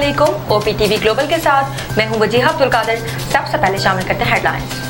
अस्सलामुअलैकुम। OPTV global के साथ मैं हूं वजीहा अब्दुल कादिर। सबसे पहले शामिल करते हैं हेडलाइंस।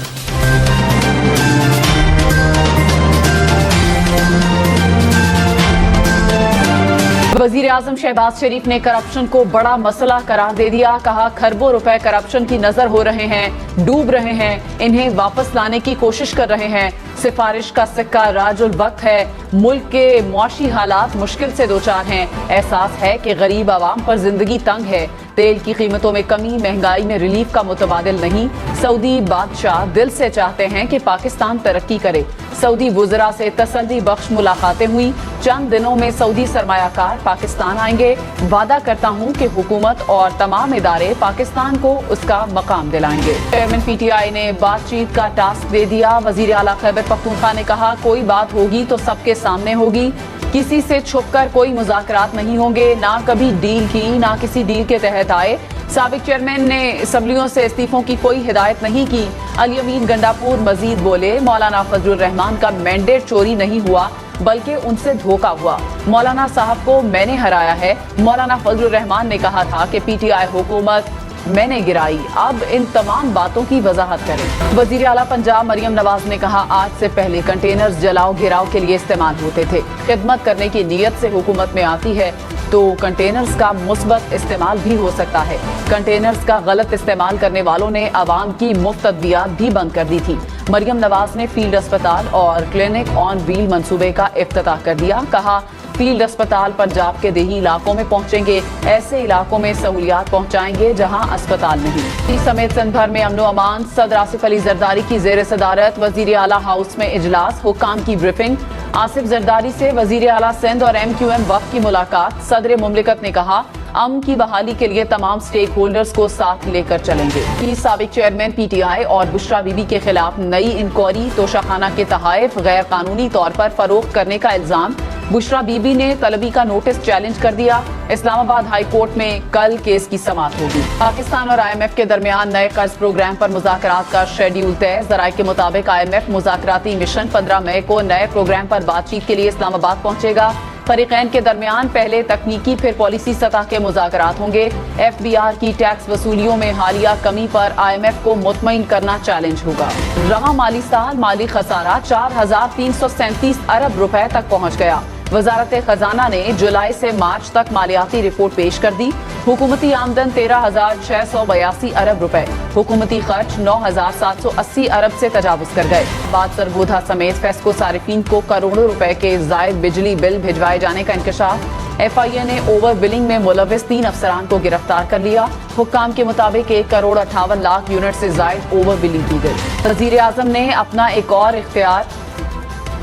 वजीर आजम शहबाज शरीफ ने करप्शन को बड़ा मसला करार दे दिया। कहा, खरबों रुपए करप्शन की नजर हो रहे हैं, डूब रहे हैं, इन्हें वापस लाने की कोशिश कर रहे हैं। सिफारिश का सिक्का राजुल वक्त है। मुल्क के मुआशी हालात मुश्किल से दो चार हैं। एहसास है कि गरीब आवाम पर जिंदगी तंग है। तेल की कीमतों में कमी, महंगाई में रिलीफ का मुतबादिल नहीं। सऊदी बादशाह दिल से चाहते हैं कि पाकिस्तान तरक्की करे। सऊदी वुज़रा से तसल्ली बख्श मुलाकातें हुई। चंद दिनों में सऊदी सरमायाकार पाकिस्तान आएंगे। वादा करता हूं कि हुकूमत और तमाम इदारे पाकिस्तान को उसका मकाम दिलाएंगे। चेयरमैन PTI ने बातचीत का टास्क दे दिया। वजीर आला खैबर पख्तूनख्वा ने कहा, कोई बात होगी तो सबके सामने होगी, किसी से छुपकर कोई मुज़ाकरात नहीं होंगे। ना कभी डील की, ना किसी डील के तहत आए। साबिक चेयरमैन ने असम्बलियों से इस्तीफों की कोई हिदायत नहीं की। अली अमीन गंडापुर मजीद बोले, मौलाना फजलुर रहमान का मैंडेट चोरी नहीं हुआ बल्कि उनसे धोखा हुआ। मौलाना साहब को मैंने हराया है। मौलाना फजलुर रहमान ने कहा था कि PTI हुकूमत मैंने गिराई। अब इन तमाम बातों की वजाहत करें। वजीर आला पंजाब मरियम नवाज ने कहा, आज से पहले कंटेनर्स जलाओ गिराव के लिए इस्तेमाल होते थे। खिदमत करने की नीयत से हुकूमत में आती है तो कंटेनर्स का मुस्बत इस्तेमाल भी हो सकता है। कंटेनर्स का गलत इस्तेमाल करने वालों ने आवाम की मुफ्त अद्वियात भी बंद कर दी थी। मरियम नवाज ने फील्ड अस्पताल और क्लिनिक ऑन व्हील मंसूबे का इफ्तिताह कर दिया। कहा, फील्ड अस्पताल पंजाब के देही इलाकों में पहुंचेंगे। ऐसे इलाकों में सहूलियात पहुंचाएंगे जहां अस्पताल नहीं। इस समेत सिंध भर में अमन व अमान। सदर आसिफ अली जरदारी की जेर सदारत वजीर आला हाउस में इजलास, हुक्काम की ब्रीफिंग। आसिफ जरदारी से वजीर आला सिंध और MQM वक्त की मुलाकात। सदर मुमलिकत ने कहा, अमन की बहाली के लिए तमाम स्टेक होल्डर्स को साथ लेकर चलेंगे। साबिक चेयरमैन PTI और बुशरा बीबी के खिलाफ नई इंक्वायरी। तोशाखाना के तहाइफ गैर कानूनी तौर पर फरोख्त करने का इल्जाम। बुशरा बीबी ने तलबी का नोटिस चैलेंज कर दिया। इस्लामाबाद हाई कोर्ट में कल केस की समाअत होगी। पाकिस्तान और IMF के दरमियान नए कर्ज प्रोग्राम पर मुज़ाकरात का शेड्यूल तय। ज़राए के मुताबिक IMF मुज़ाकराती मिशन 15 मई को नए प्रोग्राम पर बातचीत के लिए इस्लामाबाद पहुंचेगा। फरीकैन के दरमियान पहले तकनीकी फिर पॉलिसी सतह के मुज़ाकरात होंगे। FBR की टैक्स वसूलियों में हालिया कमी पर IMF को मुतमईन करना चैलेंज होगा। रवा माली साल माली खसारा 4,337 अरब रुपए तक पहुंच गया। वजारत खजाना ने जुलाई से मार्च तक मालियाती रिपोर्ट पेश कर दी। हुकूमती आमदन 13,682 अरब रुपए, हुकूमती खर्च 9,780 अरब से तजावुज कर गए। बाद सरगोधा समेत फेस्को सारिफीन को करोड़ों रुपए के जायद बिजली बिल भिजवाए जाने का इंकशाफ। FIA ने ओवर बिलिंग में मुलविस 3 अफसरान को गिरफ्तार कर लिया। हुक्काम के मुताबिक 1,58,00,000 यूनिट से जायद ओवर बिलिंग की गई। वजीर आजम ने अपना एक और इख्तियार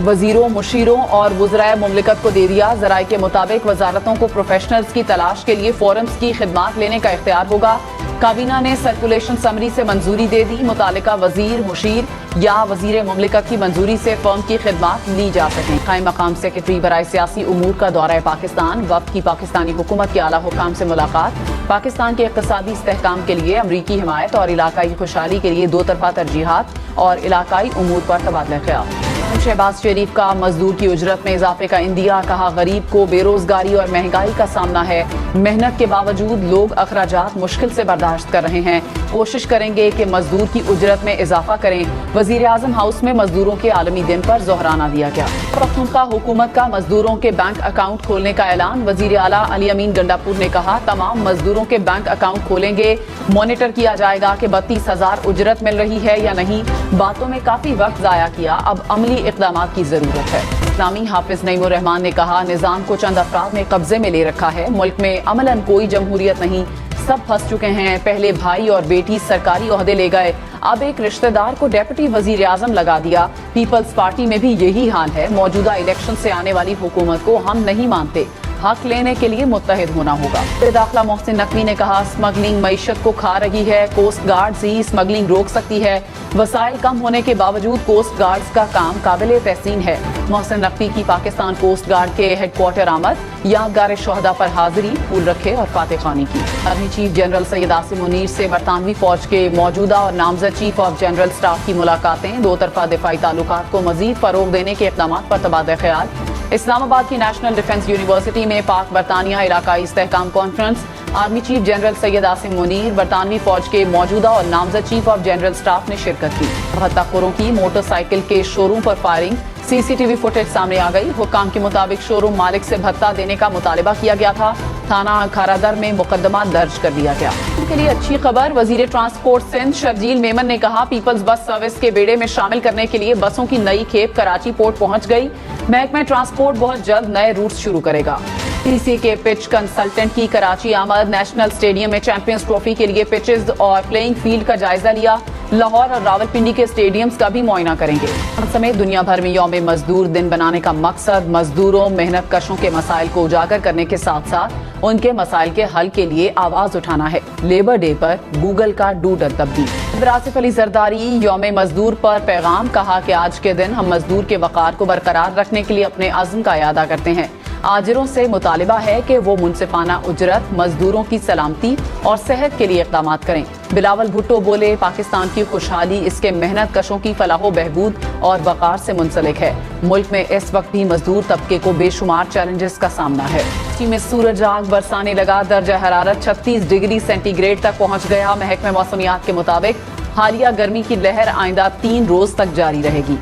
वजीरों, मुशीरों और वज़राए मुमलिकत को दे दिया। ज़राए के मुताबिक वजारतों को प्रोफेशनल्स की तलाश के लिए फोरम्स की खिदमात लेने का इख्तियार होगा। काबीना ने सर्कुलेशन समरी से मंजूरी दे दी। मुतालिका वजीर, मुशीर या वजीर मुमलिकत की मंजूरी से फर्म की खिदमात ली जा सकें। कायम मकाम सेक्रेटरी बराए सियासी उमूर का दौरा पाकिस्तान। वक्त की पाकिस्तानी हुकूमत के आला हुकाम से मुलाकात। पाकिस्तान के इक़्तिसादी इस्तेहकाम के लिए अमरीकी हिमायत और इलाकाई खुशहाली के लिए दो तरफा तरजीहात और इलाकाई उमूर पर तबादला ख्याल। शहबाज शरीफ का मजदूर की उजरत में इजाफे का इंदिया। कहा, गरीब को बेरोजगारी और महंगाई का सामना है। मेहनत के बावजूद लोग अखराजात मुश्किल से बर्दाश्त कर रहे हैं। कोशिश करेंगे कि मजदूर की उजरत में इजाफा करें। वजीर आजम हाउस में मजदूरों के आलमी दिन पर जोहराना दिया गया। पख्तूनख्वा हुकूमत का मजदूरों के बैंक अकाउंट खोलने का ऐलान। वजीर आला अली अमीन गंडापुर ने कहा, तमाम मजदूरों के बैंक अकाउंट खोलेंगे। मॉनिटर किया जाएगा कि 32,000 उजरत मिल रही है या नहीं। बातों में काफी वक्त जाया किया, अब अमली इक़दामात की जरूरत है। इस्लामी हाफिज नईमुर रहमान ने कहा, निजाम को चंद अफराद ने कब्जे में ले रखा है। मुल्क में अमलन कोई जमहूरियत नहीं, सब फंस चुके हैं। पहले भाई और बेटी सरकारी ओहदे ले गए, अब एक रिश्तेदार को डेप्यूटी वजीर आजम लगा दिया। पीपल्स पार्टी में भी यही हाल है। मौजूदा इलेक्शन से आने वाली हुकूमत को हम नहीं मानते। हक लेने के लिए मुत्तहिद होना होगा। दाखिला मोहसिन नकवी ने कहा, स्मगलिंग मईशत को खा रही है। कोस्ट गार्ड ही स्मगलिंग रोक सकती है। वसाइल कम होने के बावजूद कोस्ट गार्ड्स का काम काबिल तहसीन है। मोहसिन नकवी की पाकिस्तान कोस्ट गार्ड के हेडक्वार्टर आमद, यादगार शोहदा पर हाजिरी, फूल रखे और फातह खानी की। Army chief general Syed Asim Munir से बरतानवी फौज के मौजूदा और नामजद चीफ ऑफ जनरल स्टाफ की मुलाकातें। दो तरफा दिफाई ताल्लुकात को मजीद फरोग देने के इक़दामात पर तबादला ख्याल। इस्लामाबाद की नेशनल डिफेंस यूनिवर्सिटी में पाक बरतानिया इलाकाई इस्तेहकाम conference, army chief general Syed Asim Munir, बरतानवी फौज के मौजूदा और नामजद चीफ ऑफ जनरल स्टाफ ने शिरकत की। भत्ताखोरों की मोटरसाइकिल के शोरूम पर फायरिंग, सीसीटीवी फुटेज सामने आ गई। हुक्काम के मुताबिक शोरूम मालिक से भत्ता देने का मुतालिबा किया गया था। थाना खारादर में मुकदमा दर्ज कर दिया गया। के लिए अच्छी खबर, वजीर ट्रांसपोर्ट सिंध शर्जील मेमन ने कहा, पीपल्स बस सर्विस के बेड़े में शामिल करने के लिए बसों की नई खेप कराची पोर्ट पहुंच गई। महकमा ट्रांसपोर्ट बहुत जल्द नए रूट शुरू करेगा। टीसी के पिच कंसल्टेंट की कराची आमद, नेशनल स्टेडियम में चैंपियंस ट्रॉफी के लिए पिचेस और प्लेइंग फील्ड का जायजा लिया। लाहौर और रावलपिंडी के स्टेडियम्स का भी मुआयना करेंगे। समेत दुनिया भर में यौम मजदूर दिन बनाने का मकसद मजदूरों मेहनत कशों के मसाइल को उजागर करने के साथ साथ उनके मसाइल के हल के लिए आवाज उठाना है। लेबर डे पर गूगल का डूडल तब्दील। आसिफ अली जरदारी यौम मजदूर पर पैगाम, कहा कि आज के दिन हम मजदूर के वकार को बरकरार रखने के लिए अपने अज़्म का इरादा करते हैं। आजिरों से मुतालिबा है कि वो मुनसिफाना उजरत, मजदूरों की सलामती और सेहत के लिए इक़दाम करें। बिलावल भुट्टो बोले, पाकिस्तान की खुशहाली इसके मेहनत कशों की फलाहो बहबूद और वक़ार से मुंसलिक है। मुल्क में इस वक्त भी मजदूर तबके को बेशुमार चैलेंजेस का सामना है। में सूरज आग बरसाने लगा, दर्जा हरारत 36 डिग्री सेंटीग्रेड तक पहुँच गया। महकमे मौसमियात के मुताबिक हालिया गर्मी की लहर आइंदा 3 रोज तक जारी रहेगी।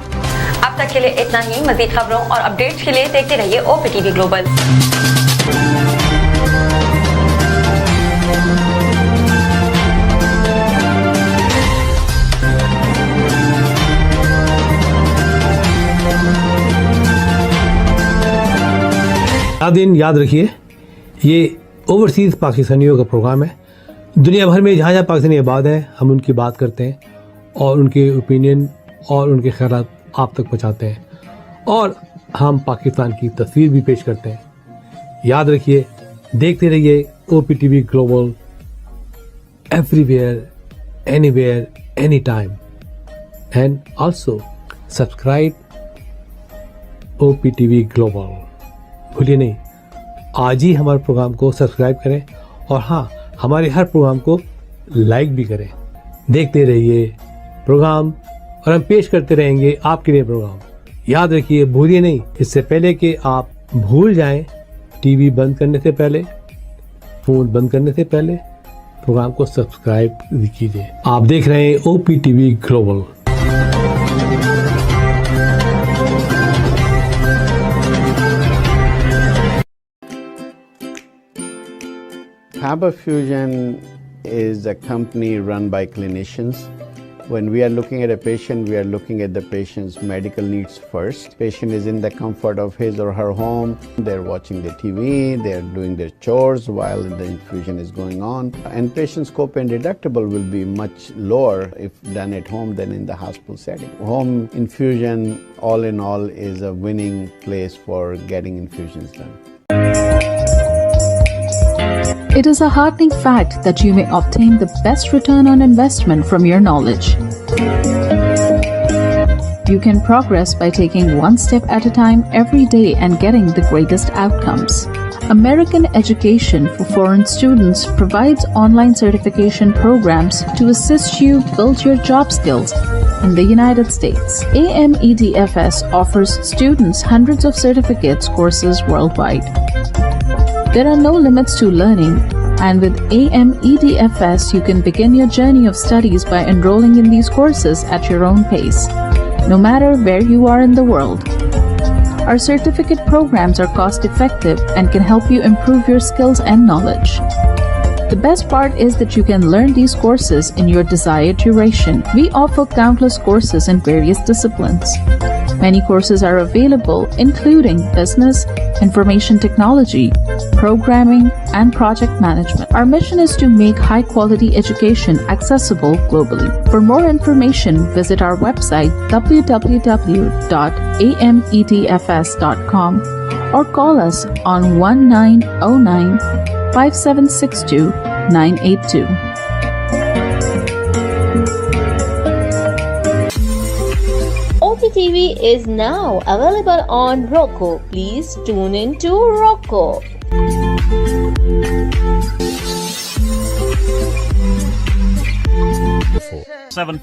अब तक के लिए इतना ही। मजीद खबरों और अपडेट्स के लिए देखते रहिए OPTV ग्लोबल। दिन याद रखिए, ये ओवरसीज़ पाकिस्तानियों का प्रोग्राम है। दुनिया भर में जहाँ जहाँ पाकिस्तानी आबाद हैं, हम उनकी बात करते हैं और उनके ओपिनियन और उनके ख्यालात आप तक पहुँचाते हैं और हम पाकिस्तान की तस्वीर भी पेश करते हैं। याद रखिए, देखते रहिए OPTV global, everywhere, anywhere, any time, and also subscribe OPTV global. भूलिए नहीं, आज ही हमारे प्रोग्राम को सब्सक्राइब करें और हाँ, हमारे हर प्रोग्राम को लाइक भी करें। देखते रहिए प्रोग्राम और हम पेश करते रहेंगे आपके लिए प्रोग्राम। याद रखिए, भूलिए नहीं, इससे पहले कि आप भूल जाएं, टीवी बंद करने से पहले, फोन बंद करने से पहले प्रोग्राम को सब्सक्राइब कीजिए। आप देख रहे हैं OPTV global. Faber Fusion is a company run by clinicians. When we are looking at a patient, we are looking at the patient's medical needs first. Patient is in the comfort of his or her home. They're watching the TV, they're doing their chores while the infusion is going on. And patient's copay and deductible will be much lower if done at home than in the hospital setting. Home infusion, all in all, is a winning place for getting infusions done. It is a heartening fact that you may obtain the best return on investment from your knowledge. You can progress by taking one step at a time every day and getting the greatest outcomes. American Education for Foreign Students provides online certification programs to assist you build your job skills in the United States. AMEDFS offers students hundreds of certificates courses worldwide. There are no limits to learning, and with AMEDFS you can begin your journey of studies by enrolling in these courses at your own pace, no matter where you are in the world. Our certificate programs are cost-effective and can help you improve your skills and knowledge. The best part is that you can learn these courses in your desired duration. We offer countless courses in various disciplines. Many courses are available, including business, information technology, programming, and project management. Our mission is to make high-quality education accessible globally. For more information, visit our website www.amedfs.com or call us on 1909 5762 982. OPTV is now available on Roku. Please tune in to Roku. 7